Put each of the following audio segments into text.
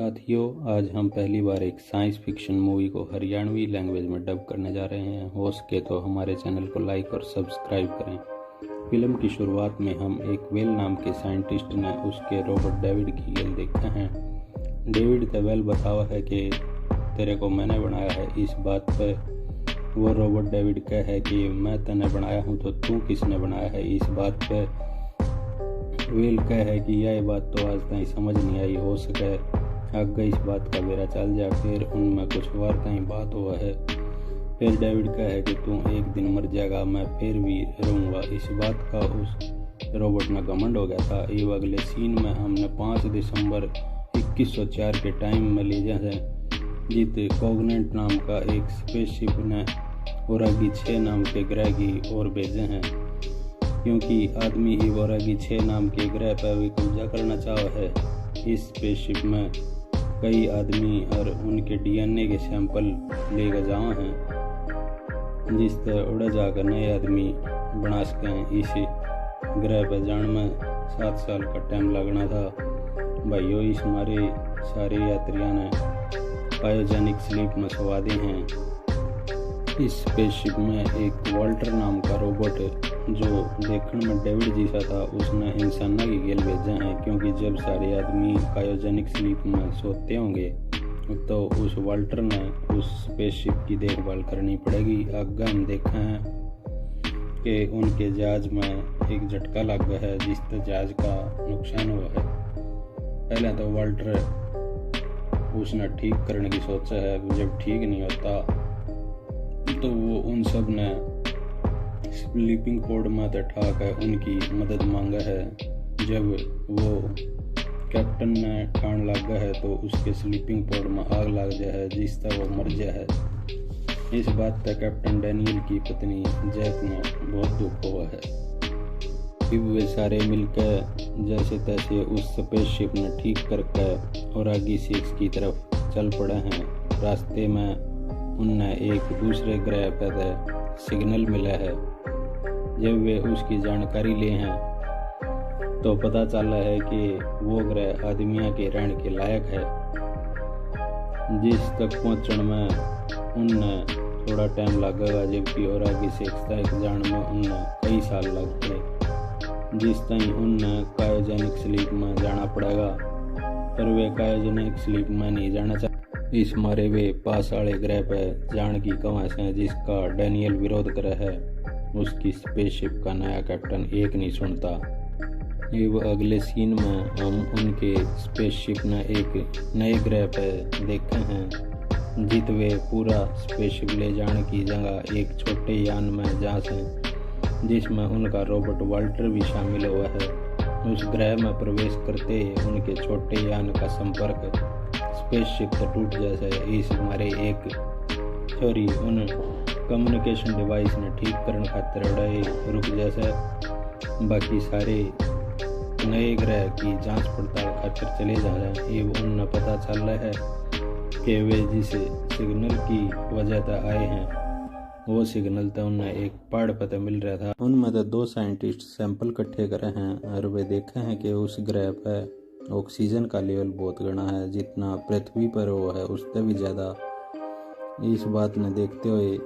साथियों, आज हम पहली बार एक साइंस फिक्शन मूवी को हरियाणवी लैंग्वेज में डब करने जा रहे हैं। हो सके तो हमारे चैनल को लाइक और सब्सक्राइब करें। फिल्म की शुरुआत में हम एक वेल नाम के साइंटिस्ट ने उसके रोबोट डेविड की गेल देखते हैं। डेविड द वेल बतावा है कि तेरे को मैंने बनाया है। इस बात पर वो रोबोट डेविड कह है कि मैं तने बनाया हूँ तो तू किसने बनाया है। इस बात पर वेल कह है कि यह बात तो आज तक समझ नहीं आई। हो सके आगे इस बात का बेरा चल जाए। फिर उनमें कुछ वार कहीं बात हुआ है। फिर डेविड कह है कि तू एक दिन मर जाएगा, मैं फिर भी रहूँगा। इस बात का उस रोबोट में घमंड हो गया था। ये अगले सीन में हमने 5 दिसंबर 2104 के टाइम में ले जाए जित कोग्नेंट नाम का एक स्पेसशिप ने ओरागी 6 नाम के ग्रह की ओर भेजे हैं, क्योंकि आदमी ओरागी 6 नाम के ग्रह पर भी कब्जा करना चाहा है। इस स्पेसशिप में कई आदमी और उनके डीएनए के सैंपल लेकर जाए हैं, जिस तरह उड़ा जाकर नए आदमी बना सकें। इस ग्रह पर जाने में 7 साल का टाइम लगना था। भाइयों, इस हमारे सारे यात्रियों ने क्रायोजेनिक स्लीप में सवा दिए हैं। इस स्पेसशिप में एक वाल्टर नाम का रोबोट जो देखने में डेविड जैसा था, उसने इंसाना की गेल भेजा है, क्योंकि जब सारे आदमी क्रायोजेनिक स्लीप में सोते होंगे तो उस वाल्टर ने उस स्पेसशिप की देखभाल करनी पड़ेगी। आगे हम देखा है कि उनके जहाज में एक झटका लग गया है, जिससे जहाज का नुकसान हुआ है। पहले तो वाल्टर उसने ठीक करने की सोचा है। जब ठीक नहीं होता तो वो उन सब ने स्लीपिंग पोड में ठा कर उनकी मदद मांगा है। जब वो कैप्टन ने ठान लगा है तो उसके स्लीपिंग पोड में आग लग जाए है, जिस तरह वो मर जाए है। इस बात पर कैप्टन डैनियल की पत्नी जैक में बहुत दुख हुआ है। फिर वे सारे मिलकर जैसे तैसे उस स्पेसशिप ने ठीक करके ओरागी 6 की तरफ चल पड़े हैं। रास्ते में उनने एक दूसरे ग्रह पर सिग्नल मिला है। जब वे उसकी जानकारी ले हैं तो पता चला है कि वो ग्रह आदमियों के रहने के लायक है। जिस तक पहुंचने में उनने थोड़ा टाइम लगेगा, जबकि ओरागी 6 तक जाने में उनने कई साल लग गए। जिस टाइम उनने क्रायोजेनिक स्लीप में जाना पड़ेगा, पर वे क्रायोजेनिक स्लीप में नहीं जाना चाहते। इस मारे वे पास वाले ग्रह पर जाने की कवास है, जिसका डैनियल विरोध कर है। उसकी स्पेसशिप का नया कैप्टन एक नहीं सुनता। अगले सीन में हम उनके स्पेसशिप ने एक नए ग्रह पर देखे हैं, जित वे पूरा स्पेसशिप ले जाने की जगह एक छोटे यान में जा से, जिसमें उनका रोबोट वाल्टर भी शामिल हुआ है। उस ग्रह में प्रवेश करते ही उनके छोटे यान का संपर्क स्पेसशिप से टूट जैसे। इस हमारे एक छोरी उन कम्युनिकेशन डिवाइस ने ठीक करने खातिर उड़ाई रुक जैसे। बाकी सारे नए ग्रह की जांच पड़ताल खातिर चले जा रहे हैं। ये उन्हें पता चल रहा है कि वे जिस सिग्नल की वजह से आए हैं, वो सिग्नल तो उन्हें एक पहाड़ पर मिल रहा था। उनमें तो 2 साइंटिस्ट सैंपल इकट्ठे करे हैं और वे देखे हैं कि उस ग्रह पर ऑक्सीजन का लेवल बहुत घना है, जितना पृथ्वी पर वो है उससे भी ज़्यादा। इस बात ने देखते हुए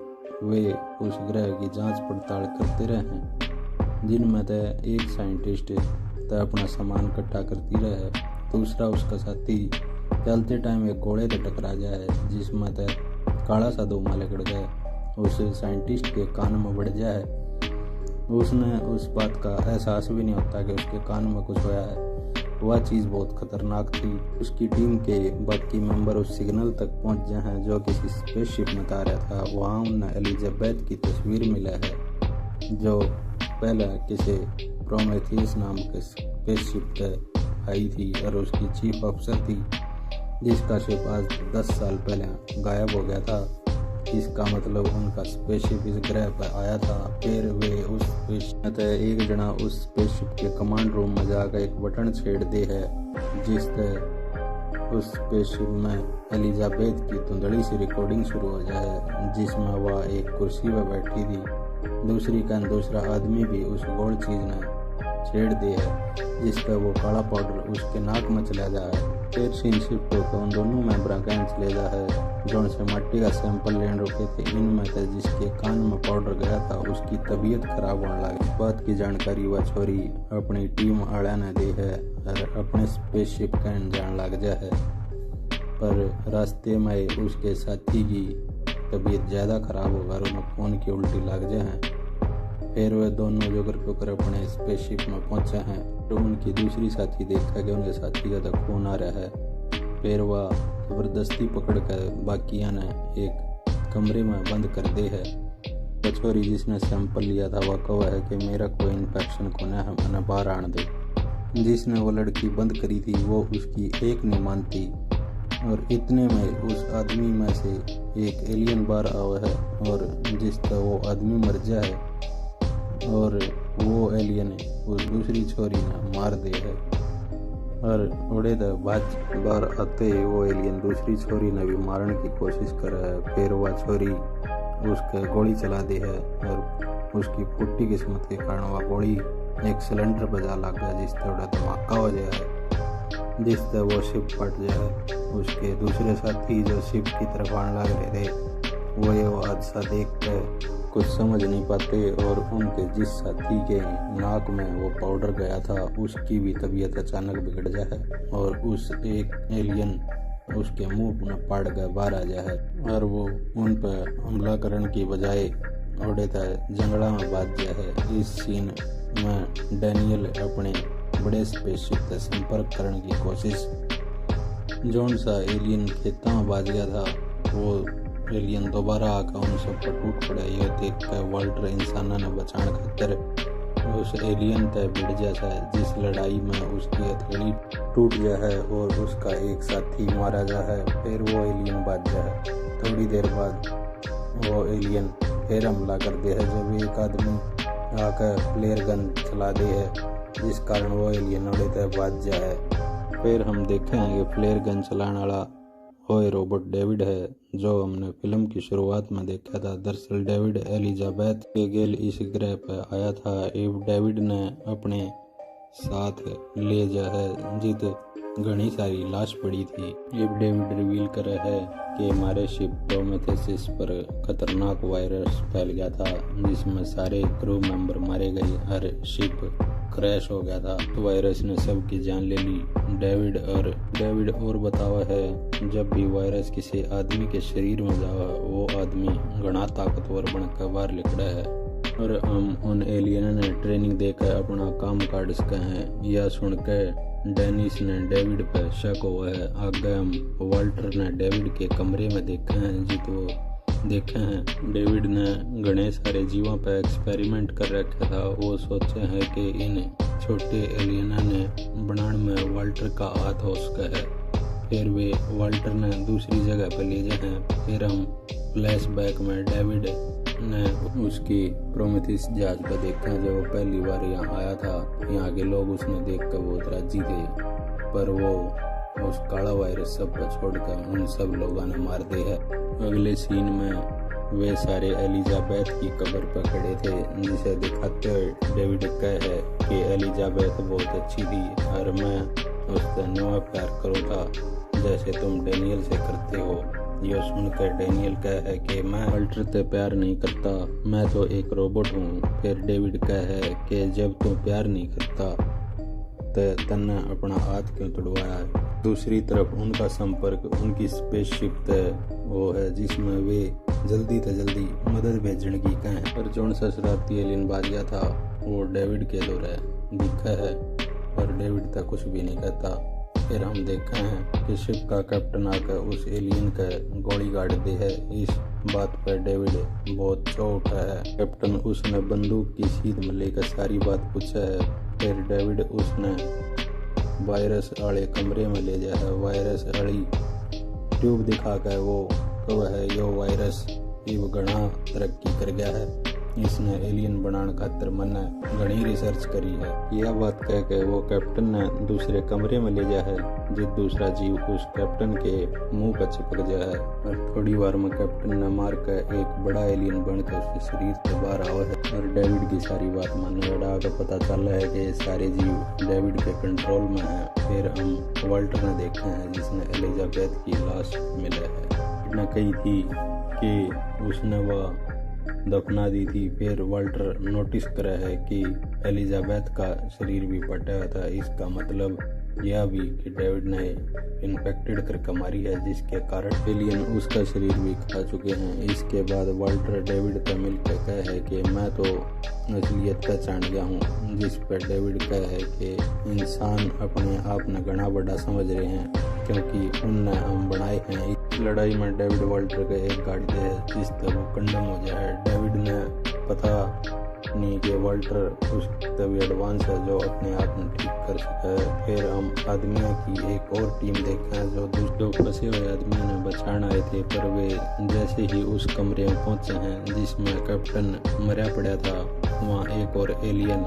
वे उस ग्रह की जांच पड़ताल करते रहे हैं, जिनमें तो एक साइंटिस्ट तो अपना सामान इकट्ठा करती रहे, दूसरा उसका साथी चलते टाइम एक घोड़े से टकरा जाए, जिसमें तो काला सा धुआं निकल गया। उस साइंटिस्ट के कान में बढ़ जाए। उसने उस बात का एहसास भी नहीं होता कि उसके कान में कुछ हुआ है। वह चीज़ बहुत खतरनाक थी। उसकी टीम के बाकी मेंबर उस सिग्नल तक पहुंच गए हैं जो किसी स्पेसशिप में आ रहा था। वहाँ उन्हें एलिजाबेथ की तस्वीर मिला है, जो पहले किसी प्रोमेथियस नाम के स्पेसशिप पर आई थी और उसकी चीफ अफसर थी, जिसका शिप आज 10 साल पहले गायब हो गया था। इसका मतलब उनका स्पेसशिप इस ग्रह पर आया था। फिर वे उस स्पेसशिप में एक जना उस स्पेसशिप के कमांड रूम में जाकर एक बटन छेड़ दे है, जिससे उस स्पेसशिप में एलिजाबेथ की धुंधली सी रिकॉर्डिंग शुरू हो जाए, जिसमें वह एक कुर्सी पर बैठी थी। दूसरी कान दूसरा आदमी भी उस गोल चीज ने छेड़ दे है, जिसका वो काला पाउडर उसके नाक में चला जाए। फिर सीन शिफ्ट होकर उन दोनों मेंबरा कैंच ले जा है जो उनसे मट्टी का सैंपल लेने रुके थे। इनमें से जिसके कान में पाउडर गया था उसकी तबीयत खराब होने लगी। इस बात की जानकारी वह छोरी अपनी टीम आड़ा ने दी है और अपने स्पेसशिप कैन जान लग जा है, पर रास्ते में उसके साथी की तबीयत ज़्यादा खराब होकर उन्हें खून की उल्टी लग जाए हैं। फिर वे दोनों जोकर पोकर अपने स्पेसशिप में पहुंचे हैं तो उनकी दूसरी साथी देखा कि उनके साथी का तो खून आ रहा है। फिर वह ज़बरदस्ती पकड़ कर बाकिया ने एक कमरे में बंद कर दे है। छोरी जिसने सैंपल लिया था वह कहा है कि मेरा कोई इन्फेक्शन को न है, मैंने बाहर आने दे। जिसने वो लड़की बंद करी थी वो उसकी एक नहीं मानती और इतने में उस आदमी में से एक एलियन बाहर आया है और जिस तरह वो आदमी मर जाए और वो एलियन उस दूसरी छोरी ने मार दे है और उड़े तक बाहर आते ही वो एलियन दूसरी छोरी ने भी मारने की कोशिश कर है। फिर वह छोरी उसके गोली चला दी है और उसकी पुट्टी किस्मत के कारण वह गोली एक सिलेंडर पर जा लग गया जिस थोड़ा धमाका हो जाए है, जिस तरह वो शिप फट जाए। उसके दूसरे साथी जो शिप की तरफ आने लग रहे थे वो ये हादसा देख कर कुछ समझ नहीं पाते और उनके जिस साथी के नाक में वो पाउडर गया था उसकी भी तबीयत अचानक बिगड़ जाए और उस एक एलियन उसके मुंह में पड़ गए बाहर आ जाए और वो उन पर हमला करने की बजाय उड़े जंगला में बाज जाए। इस सीन में डैनियल अपने बड़े स्पेसशिप से संपर्क करने की कोशिश जौन सा एलियन खेतों में बाज गया था वो एलियन दोबारा आकर उन सब पर टूट पड़ा। यह देख कर वाल्टर इंसाना ने बचाने खातिर उस एलियन तय भिड़ जैसा है जिस लड़ाई में उसकी हथेली टूट गया है और उसका एक साथी मारा गया है। फिर वो एलियन बाज जाए। थोड़ी देर बाद वो एलियन फिर हमला कर दिया है जब एक आदमी आकर फ्लेयर गन चला दी है जिस कारण वो एलियन उड़े तय बाज जाए। फिर हम देखेंगे फ्लेयर गन चलाने वाला होए रोबोट डेविड है जो हमने फिल्म की शुरुआत में देखा था। दरअसल डेविड एलिजाबेथ के गेल इस ग्रह पर आया था। एव डेविड ने अपने साथ ले जा है जित घनी सारी लाश पड़ी थी। एव डेविड रिवील करे है कि हमारे शिप प्रोमेथेसिस पर खतरनाक वायरस फैल गया था जिसमें सारे क्रू मेंबर मारे गए और शिप क्रैश हो गया था। वायरस ने सबकी जान ले ली। डेविड और बतावा है जब भी वायरस किसी आदमी के शरीर में जावा वो आदमी घना ताकतवर बनकर बाहर निकला है और हम उन एलियन ने ट्रेनिंग देकर अपना काम काट सके हैं। यह सुनकर डेनिस ने डेविड पर शक हुआ है। आगे हम वाल्टर ने डेविड के कमरे में देखे हैं डेविड ने घने सारे जीवों पर एक्सपेरिमेंट कर रखा था। वो सोचे हैं कि इन छोटे एलियना ने बनाने में वाल्टर का हाथ हो सका है। फिर वे वाल्टर ने दूसरी जगह पर ले जाए हैं। फिर हम फ्लैशबैक में डेविड ने उसकी प्रोमेथिस जहाज पर देखा जब वो पहली बार यहाँ आया था। यहाँ के लोग उसने देखकर बहुत राजी थे पर वो उस काला वायरस सब पर छोड़कर उन सब लोगों ने मार दे है। अगले सीन में वे सारे एलिजाबेथ की कब्र पर खड़े थे जिसे दिखाते हुए डेविड कहे है कि एलिजाबेथ बहुत अच्छी थी और मैं उससे नया प्यार करूँगा जैसे तुम डेनियल से करते हो। यह सुनकर डेनियल कहे है कि मैं वाल्टर से प्यार नहीं करता, मैं तो एक रोबोट हूँ। फिर डेविड कहे है कि जब तुम प्यार नहीं करता तो तन्ने अपना हाथ क्यों तोड़वाया है। दूसरी तरफ उनका संपर्क उनकी स्पेसशिप तय वो है जिसमें वे जल्दी से जल्दी मदद भेजने की कहें। पर जौन सा शरारती एलियन बाज गया था वो डेविड के दौरे दिखा है और डेविड तक कुछ भी नहीं कहता। फिर हम देखते हैं कि शिप का कैप्टन आकर उस एलियन का गोली काट दी है। इस बात पर डेविड बहुत चौंक उठा है। कैप्टन उसने बंदूक की सीध में लेकर सारी बात पूछा है। फिर डेविड उसने वायरस वाले कमरे में ले जाया है। वायरस वाली ट्यूब दिखाकर वो कब है यो वायरस ये घना तरक्की कर गया है इसने एलियन बनाने खातर मैंने घनी रिसर्च करी है। यह बात कह के वो कैप्टन ने दूसरे कमरे में ले जा है, जिस दूसरा जीव उस कैप्टन के मुंह पर चिपक जा है और थोड़ी बार में कैप्टन ने मार कर एक बड़ा एलियन बनकर उसके शरीर से बाहर आवा है। और डेविड की सारी बात मानने लगा तो पता चल रहा है कि सारे जीव डेविड के कंट्रोल में है। फिर हम वाल्टर ने देखे हैं जिसने एलिजाबेथ की लाश मिला है, ने कही थी कि उसने वह दफना दी थी। फिर वाल्टर नोटिस करा है कि एलिजाबेथ का शरीर भी फटा हुआ था। इसका मतलब यह भी कि डेविड ने इन्फेक्टेड करके मारी है, जिसके कारण एलियन उसका शरीर भी खा चुके हैं। इसके बाद वाल्टर डेविड का मिलकर कहा है कि मैं तो असलियत पहचान गया हूँ, जिस पर डेविड कहा है कि इंसान अपने आप ने घना बड़ा समझ रहे हैं क्योंकि उनने हम बनाए हैं। इस लड़ाई में डेविड वाल्टर का एक गाड़ी दे जिस तरह वो कंडम हो जाए है। डेविड ने पता नहीं कि वाल्टर उस तभी एडवांस है जो अपने आप में ठीक कर सका है। फिर हम आदमियों की एक और टीम देखते हैं जो दूसरे फंसे हुए आदमियों ने बचाने आए थे, पर वे जैसे ही उस कमरे में पहुंचे हैं जिसमें कैप्टन मरा पड़ा था, वहाँ एक और एलियन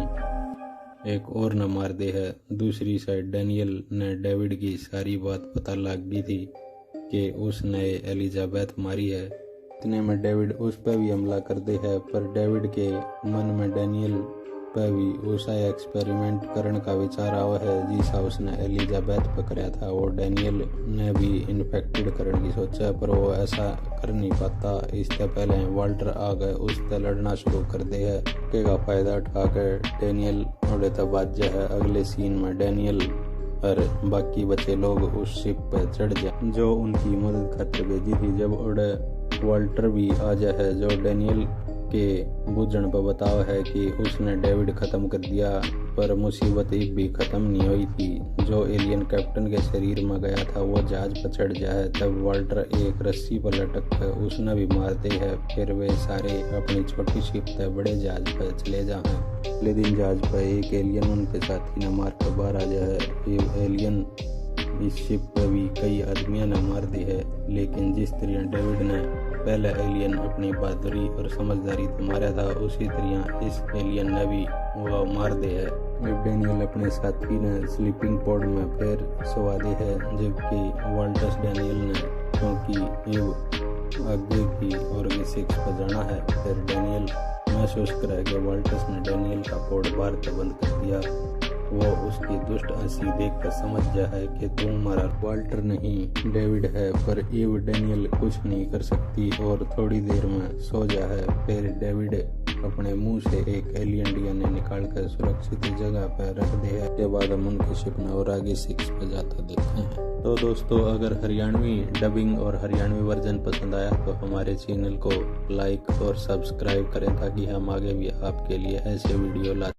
एक और न मार दे है। दूसरी साइड डैनियल ने डेविड की सारी बात पता लग गई थी कि उसने एलिजाबेथ मारी है। इतने में डेविड उस पर भी हमला कर दे है, पर डेविड के मन में डैनियल पर भी उसा एक्सपेरिमेंट करने का विचार आवा है जिसा उसने एलिजाबेथ पकड़ा था। और डैनियल ने भी इन्फेक्टेड करने की सोचा, पर वो ऐसा कर नहीं पाता। इससे पहले वाल्टर आ गए, उससे लड़ना शुरू कर दे है। के का फायदा उठाकर डैनियल उड़े तबाजा है। अगले सीन में डैनियल और बाकी बचे लोग उस शिप पर चढ़ जाए जो उनकी मदद खातिर भेजी थी। जब उड़े वाल्टर भी आ जा है जो डैनियल के बुझण पर बतावा है कि उसने डेविड खत्म कर दिया, पर मुसीबत एक भी खत्म नहीं हुई थी। जो एलियन कैप्टन के शरीर में गया था वो जहाज पर चढ़ जाए, तब वाल्टर एक रस्सी पर लटक कर उसने भी मारते है। फिर वे सारे अपनी छोटी शिप से बड़े जहाज पर चले जाए। अगले दिन जहाज पर एक एलियन उनके साथी ने मार कर बाहर आ जाए। ये एलियन इस शिप पर भी कई आदमियों ने मार दी है, लेकिन जिस तरह डेविड ने पहला एलियन अपनी बहादुरी और समझदारी से मारा था, उसी तरह इस एलियन ने भी वो मार दे है। डैनियल अपने साथी ने स्लीपिंग पॉड में फिर सुवा दी है, जबकि वाल्टस डैनियल ने क्योंकि ये आगे की और 6 पर जाना है। फिर डैनियल महसूस करा कि वाल्टस ने डैनियल का पॉड बाहर से बंद कर दिया। वो उसकी दुष्ट हंसी देखकर समझ जा है कि तुम हमारा वाल्टर नहीं डेविड है, पर ईव डैनियल कुछ नहीं कर सकती और थोड़ी देर में सो जा है। फिर डेविड अपने मुंह से एक एलियन डीएनए निकालकर सुरक्षित जगह पर रख दे है। के बाद हम उनकी शिप और आगे 6 पर जाता देखते हैं। तो दोस्तों, अगर हरियाणवी डबिंग और हरियाणवी वर्जन पसंद आया तो हमारे चैनल को लाइक और सब्सक्राइब करें ताकि हम आगे भी आपके लिए ऐसे वीडियो ला